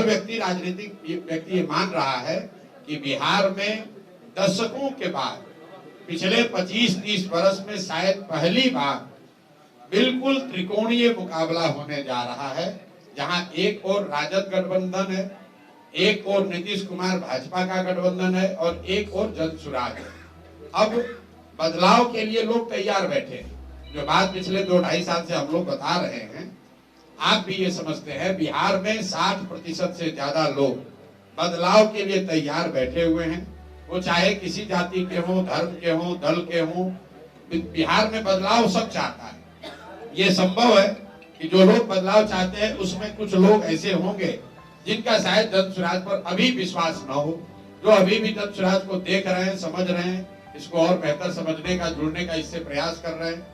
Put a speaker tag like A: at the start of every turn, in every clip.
A: हर व्यक्ति, राजनीतिक व्यक्ति ये मान रहा है कि बिहार में दशकों के बाद पिछले 25-30 वर्ष में शायद पहली बार बिल्कुल त्रिकोणीय मुकाबला होने जा रहा है, जहां एक और राजद गठबंधन है, एक और नीतीश कुमार भाजपा का गठबंधन है और एक और जनसुराज है। अब बदलाव के लिए लोग तैयार बैठे हैं। जो बात पिछले 2-2.5 साल से हम लोग बता रहे हैं, आप भी ये समझते हैं, बिहार में 60% से ज्यादा लोग बदलाव के लिए तैयार बैठे हुए हैं। वो चाहे किसी जाति के हों, धर्म के हों, दल के हों, बिहार में बदलाव सब चाहता है। ये संभव है कि जो लोग बदलाव चाहते हैं उसमें कुछ लोग ऐसे होंगे जिनका शायद जनसुराज पर अभी विश्वास न हो, जो अभी भी जनसुराज को देख रहे हैं, समझ रहे हैं, इसको और बेहतर समझने का, जुड़ने का इससे प्रयास कर रहे हैं।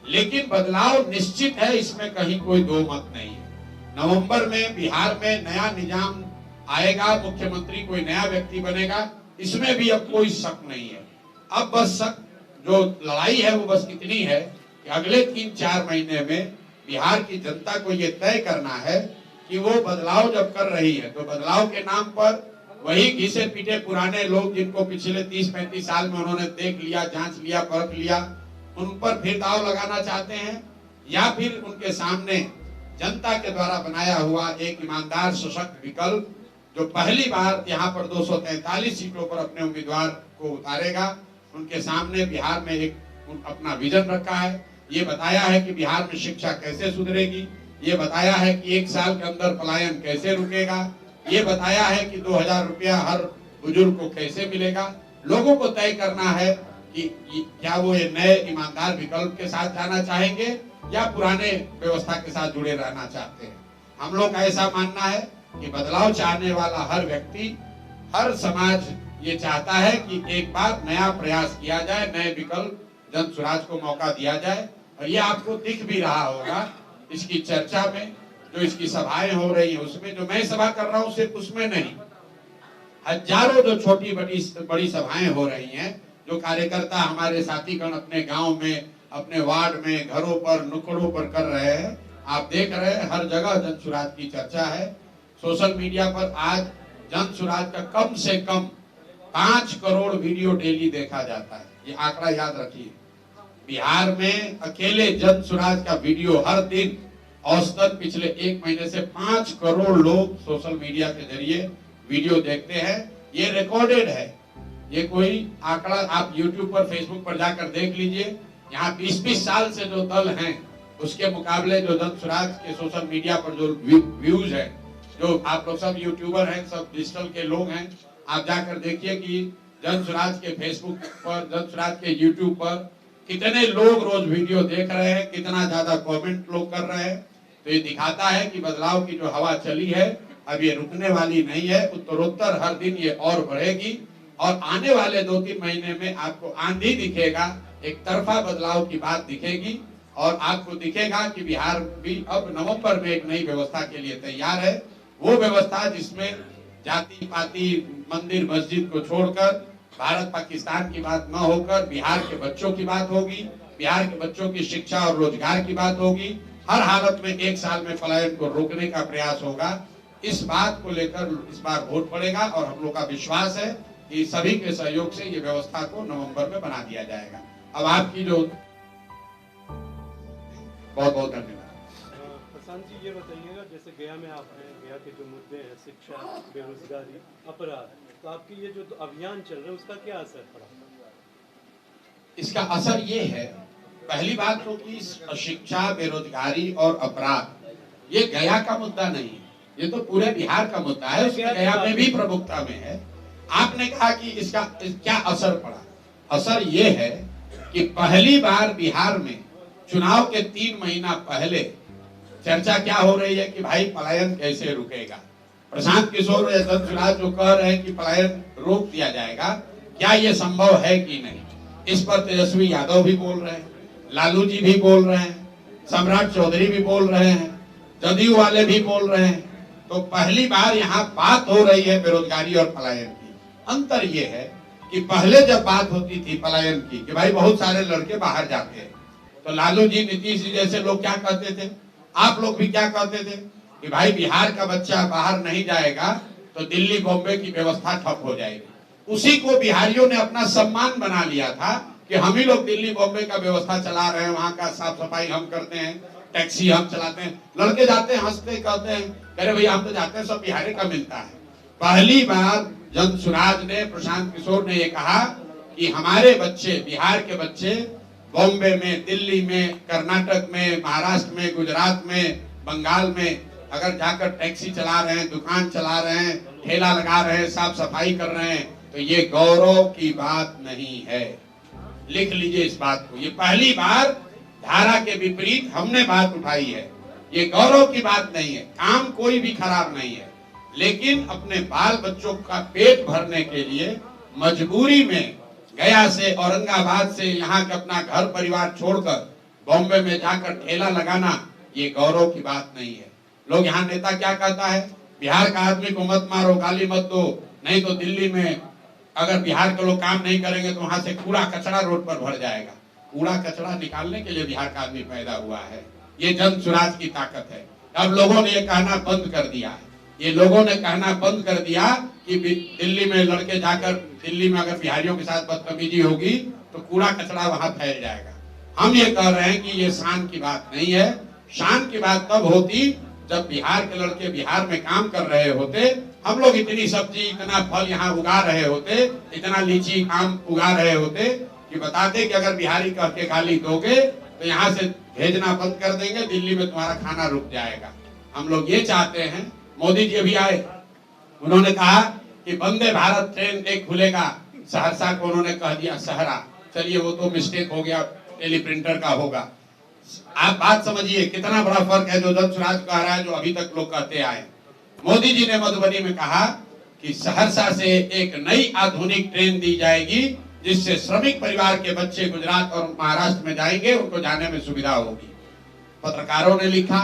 A: लेकिन बदलाव निश्चित है, इसमें कहीं कोई दो मत नहीं है। नवंबर में बिहार में नया निजाम आएगा, मुख्यमंत्री कोई नया व्यक्ति बनेगा, इसमें भी अब कोई शक नहीं है। अब बस शक, जो लड़ाई है वो बस इतनी है कि अगले 3-4 महीने में बिहार की जनता को ये तय करना है कि वो बदलाव जब कर रही है तो बदलाव के नाम पर वही घिसे पीटे पुराने लोग जिनको पिछले 30-35 साल में उन्होंने देख लिया, जांच लिया, परख लिया, उन पर फिर दाव लगाना चाहते हैं, या फिर उनके सामने जनता के द्वारा बनाया हुआ एक ईमानदार सशक्त विकल्प जो पहली बार यहाँ पर 243 सीटों पर अपने उम्मीदवार को उतारेगा। उनके सामने बिहार में एक अपना विजन रखा है, ये बताया है कि बिहार में शिक्षा कैसे सुधरेगी, ये बताया है कि 1 साल के अंदर पलायन कैसे रुकेगा, ये बताया है कि 2000 रुपया हर बुजुर्ग को कैसे मिलेगा। लोगों को तय करना है कि क्या वो ये नए ईमानदार विकल्प के साथ जाना चाहेंगे या पुराने व्यवस्था के साथ जुड़े रहना चाहते हैं। हम लोग का ऐसा मानना है कि बदलाव चाहने वाला हर व्यक्ति, हर समाज ये चाहता है कि एक बार नया प्रयास किया जाए, नए विकल्प जनसुराज को मौका दिया जाए। और ये आपको दिख भी रहा होगा इसकी चर्चा में, जो इसकी सभाएं हो रही है उसमें, जो मैं सभा कर रहा हूँ सिर्फ उसमें नहीं, हजारों जो छोटी बड़ी सभाएं हो रही हैं, जो कार्यकर्ता हमारे साथीगण अपने गांव में, अपने वार्ड में, घरों पर, नुक्कड़ों पर कर रहे हैं। आप देख रहे हैं हर जगह जनसुराज की चर्चा है। सोशल मीडिया पर आज जनसुराज का कम से कम 5 करोड़ वीडियो डेली देखा जाता है। ये आंकड़ा याद रखिए, बिहार में अकेले जनसुराज का वीडियो हर दिन औसतन पिछले 1 महीने से 5 करोड़ लोग सोशल मीडिया के जरिए वीडियो देखते हैं। ये रिकॉर्डेड है, ये कोई आंकड़ा आप यूट्यूब पर, फेसबुक पर जाकर देख लीजिए। यहाँ 20-20 साल से जो दल हैं उसके मुकाबले जो जनसुराज के सोशल मीडिया पर जो व्यूज है, जो आप लोग सब यूट्यूबर हैं, सब डिजिटल के लोग हैं, आप जाकर देखिए कि जनसुराज के फेसबुक पर, जनसुराज के यूट्यूब पर कितने लोग रोज वीडियो देख रहे हैं, कितना ज्यादा कमेंट लोग कर रहे हैं। तो ये दिखाता है कि बदलाव की जो हवा चली है अब ये रुकने वाली नहीं है, उत्तरोत्तर हर दिन ये और बढ़ेगी। और आने वाले 2-3 महीने में आपको आंधी दिखेगा, एक तरफा बदलाव की बात दिखेगी और आपको दिखेगा कि बिहार भी अब नवंबर में एक नई व्यवस्था के लिए तैयार है। वो व्यवस्था जिसमें जाति पाति, मंदिर मस्जिद को छोड़कर भारत पाकिस्तान की बात न होकर बिहार के बच्चों की बात होगी, बिहार के बच्चों की शिक्षा और रोजगार की बात होगी। हर हालत में 1 साल में पलायन को रोकने का प्रयास होगा। इस बात को लेकर इस बार वोट पड़ेगा और हम लोग का विश्वास है कि सभी के सहयोग से ये व्यवस्था को नवंबर में बना दिया जाएगा। अब आपकी जो बहुत बहुत धन्यवाद।
B: प्रशांत जी, ये बताइएगा, जैसे गया में आप हैं, गया के जो मुद्दे हैं, शिक्षा, बेरोजगारी, अपराध, तो आपकी ये जो अभियान चल रहा है उसका क्या असर पड़ा?
A: इसका असर ये है, पहली बात तो कि शिक्षा, बेरोजगारी और अपराध ये गया का मुद्दा नहीं है, ये तो पूरे बिहार का मुद्दा है, उसमें गया में भी प्रमुखता में है। आपने कहा कि इसका क्या असर पड़ा? असर ये है कि पहली बार बिहार में चुनाव के 3 महीना पहले चर्चा क्या हो रही है कि भाई पलायन कैसे रुकेगा। प्रशांत किशोर या जनसुराज जो कह रहे हैं कि पलायन रोक दिया जाएगा, क्या ये संभव है कि नहीं? इस पर तेजस्वी यादव भी बोल रहे हैं, लालू जी भी बोल रहे हैं, सम्राट चौधरी भी बोल रहे हैं, जदयू वाले भी बोल रहे हैं। तो पहली बार यहाँ बात हो रही है बेरोजगारी और पलायन की। अंतर ये है कि पहले जब बात होती थी पलायन की कि भाई बहुत सारे लड़के बाहर जाते हैं, तो लालू जी, नीतीश जी जैसे लोग क्या कहते थे, आप लोग भी क्या कहते थे कि कि भाई बिहार का बच्चा बाहर नहीं जाएगा तो दिल्ली बॉम्बे की व्यवस्था ठप हो जाएगी। उसी को बिहारियों ने अपना सम्मान बना लिया था कि हम ही लोग दिल्ली बॉम्बे का व्यवस्था चला रहे हैं, वहां का साफ सफाई हम करते हैं, टैक्सी हम चलाते हैं। लड़के जाते हैं, हंसते कहते हैं, अरे भैया हम तो जाते हैं, सब बिहारी का मिलता है। पहली बार जन सुराज ने, प्रशांत किशोर ने ये कहा कि हमारे बच्चे, बिहार के बच्चे बॉम्बे में, दिल्ली में, कर्नाटक में, महाराष्ट्र में, गुजरात में, बंगाल में अगर जाकर टैक्सी चला रहे हैं, दुकान चला रहे हैं, ठेला लगा रहे हैं, साफ सफाई कर रहे हैं, तो ये गौरव की बात नहीं है। लिख लीजिए इस बात को। ये पहली बार धारा के विपरीत हमने बात उठाई है। ये गौरव की बात नहीं है। काम कोई भी खराब नहीं है, लेकिन अपने बाल बच्चों का पेट भरने के लिए मजबूरी में गया से, औरंगाबाद से यहाँ के अपना घर परिवार छोड़कर बॉम्बे में जाकर ठेला लगाना, ये गौरव की बात नहीं है। लोग यहाँ नेता क्या कहता है, बिहार का आदमी को मत मारो, गाली मत दो, नहीं तो दिल्ली में अगर बिहार के लोग काम नहीं करेंगे तो वहां से कूड़ा कचरा रोड पर भर जाएगा। कूड़ा कचरा निकालने के लिए बिहार का आदमी पैदा हुआ है। ये जन सुराज की ताकत है। अब लोगों ने ये कहना बंद कर दिया है। ये लोगों ने कहना बंद कर दिया कि दिल्ली में लड़के जाकर, दिल्ली में अगर बिहारियों के साथ बदतमीजी होगी तो कूड़ा कचरा वहां फैल जाएगा। हम ये कह रहे हैं कि ये शान की बात नहीं है। शान की बात तब होती जब बिहार के लड़के बिहार में काम कर रहे होते, हम लोग इतनी सब्जी, इतना फल यहाँ उगा रहे होते, इतना लीची आम उगा रहे होते कि बताते कि अगर बिहारी कह के गाली दोगे तो यहाँ से भेजना बंद कर देंगे, दिल्ली में तुम्हारा खाना रुक जाएगा। हम लोग ये चाहते हैं। मोदी जी अभी आए, उन्होंने कहा कि वंदे भारत ट्रेन एक खुलेगा, सहरसा को उन्होंने कह दिया सहरा। चलिए वो तो मिस्टेक हो गया, टेलीप्रिंटर का होगा। आप बात समझिए कितना बड़ा फर्क है जो जन सुराज कह रहा है, जो अभी तक लोग कहते आए। मोदी जी ने मधुबनी में कहा कि सहरसा से एक नई आधुनिक ट्रेन दी जाएगी जिससे श्रमिक परिवार के बच्चे गुजरात और महाराष्ट्र में जाएंगे, उनको जाने में सुविधा होगी। पत्रकारों ने लिखा,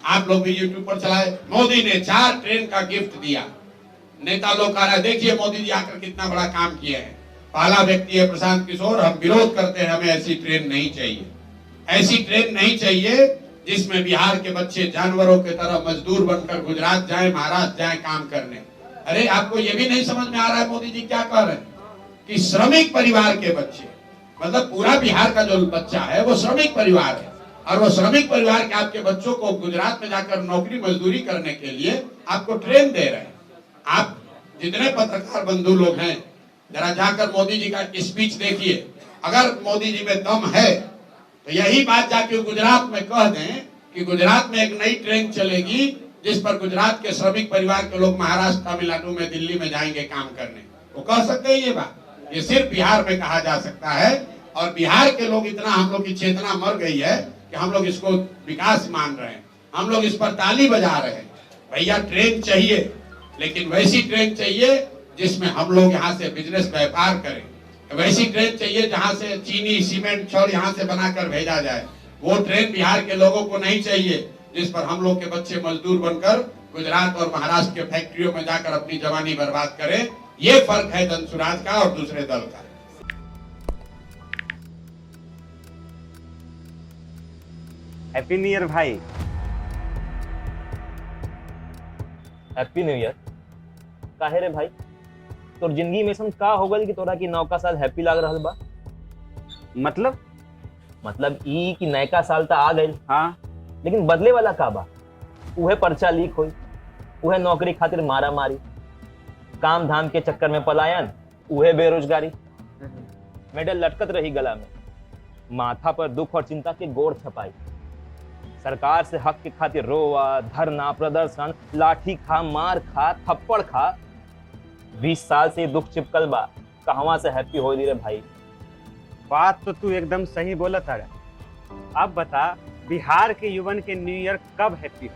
A: आप लोग भी यूट्यूब पर चलाए, मोदी ने 4 ट्रेन का गिफ्ट दिया। नेता लोग कह रहे हैं देखिए मोदी जी आकर कितना बड़ा काम किए हैं। पहला व्यक्ति है प्रशांत किशोर, हम विरोध करते हैं, हमें ऐसी ट्रेन नहीं चाहिए। ऐसी ट्रेन नहीं चाहिए जिसमें बिहार के बच्चे जानवरों की तरह मजदूर बनकर गुजरात जाए, महाराष्ट्र जाए काम करने। अरे आपको ये भी नहीं समझ में आ रहा है मोदी जी क्या कह रहे हैं कि श्रमिक परिवार के बच्चे, मतलब पूरा बिहार का जो बच्चा है वो श्रमिक परिवार है, और वो श्रमिक परिवार के आपके बच्चों को गुजरात में जाकर नौकरी मजदूरी करने के लिए आपको ट्रेन दे रहे हैं। आप जितने पत्रकार बंधु लोग हैं, जरा जाकर मोदी जी का स्पीच देखिए। अगर मोदी जी में दम है तो यही बात जाके गुजरात में कह दें कि गुजरात में एक नई ट्रेन चलेगी जिस पर गुजरात के श्रमिक परिवार के लोग महाराष्ट्र, तमिलनाडु में, दिल्ली में जाएंगे काम करने। वो कह सकते हैं ये बात? ये सिर्फ बिहार में कहा जा सकता है। और बिहार के लोग, इतना हम लोग की चेतना मर गई है कि हम लोग इसको विकास मान रहे हैं, हम लोग इस पर ताली बजा रहे हैं। भैया ट्रेन चाहिए, लेकिन वैसी ट्रेन चाहिए जिसमें हम लोग यहाँ से बिजनेस व्यापार करें। वैसी ट्रेन चाहिए जहां से चीनी, सीमेंट, छड़ यहाँ से बनाकर भेजा जाए। वो ट्रेन बिहार के लोगों को नहीं चाहिए जिस पर हम लोग के बच्चे मजदूर बनकर गुजरात और महाराष्ट्र के फैक्ट्रियों में जाकर अपनी जवानी बर्बाद करें। ये फर्क है जन सुराज का और दूसरे दल का।
C: हैप्पी न्यू ईयर भाई।
D: Happy new year. काहे रे भाई, तोर जिंदगी में ऐसा का हो गल कि तोरा की नौका साल हैप्पी लाग रहल बा? मतलब ई कि नयका साल तो आ गइल,
C: हाँ,
D: लेकिन बदले वाला का बा? उहे पर्चा लीक होई, उहे नौकरी खातिर मारा मारी, काम धाम के चक्कर में पलायन, उहे बेरोजगारी, मेडल लटकत रही गला में, माथा पर दुख और चिंता के गोड़ छपाई, सरकार से हक के खातिर रोवा, धरना, प्रदर्शन, लाठी खा, मार खा, थप्पड़ खा। 20 साल से दुख चिपकल बा, कहवा से हैप्पी हो रे भाई?
C: बात तो तू एकदम सही बोला था। अब बता, बिहार के युवन के न्यू ईयर कब हैप्पी हो?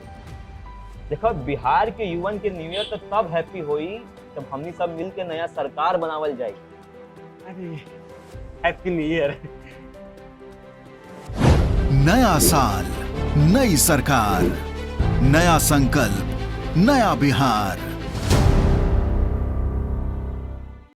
D: देखो, बिहार के युवन के न्यू ईयर तो तब हैप्पी होई जब हमनी सब मिल के नया सरकार बनावल जाए।
C: अरे हैप्पी न्यू ईयर।
E: नया साल, नई सरकार, नया संकल्प, नया बिहार।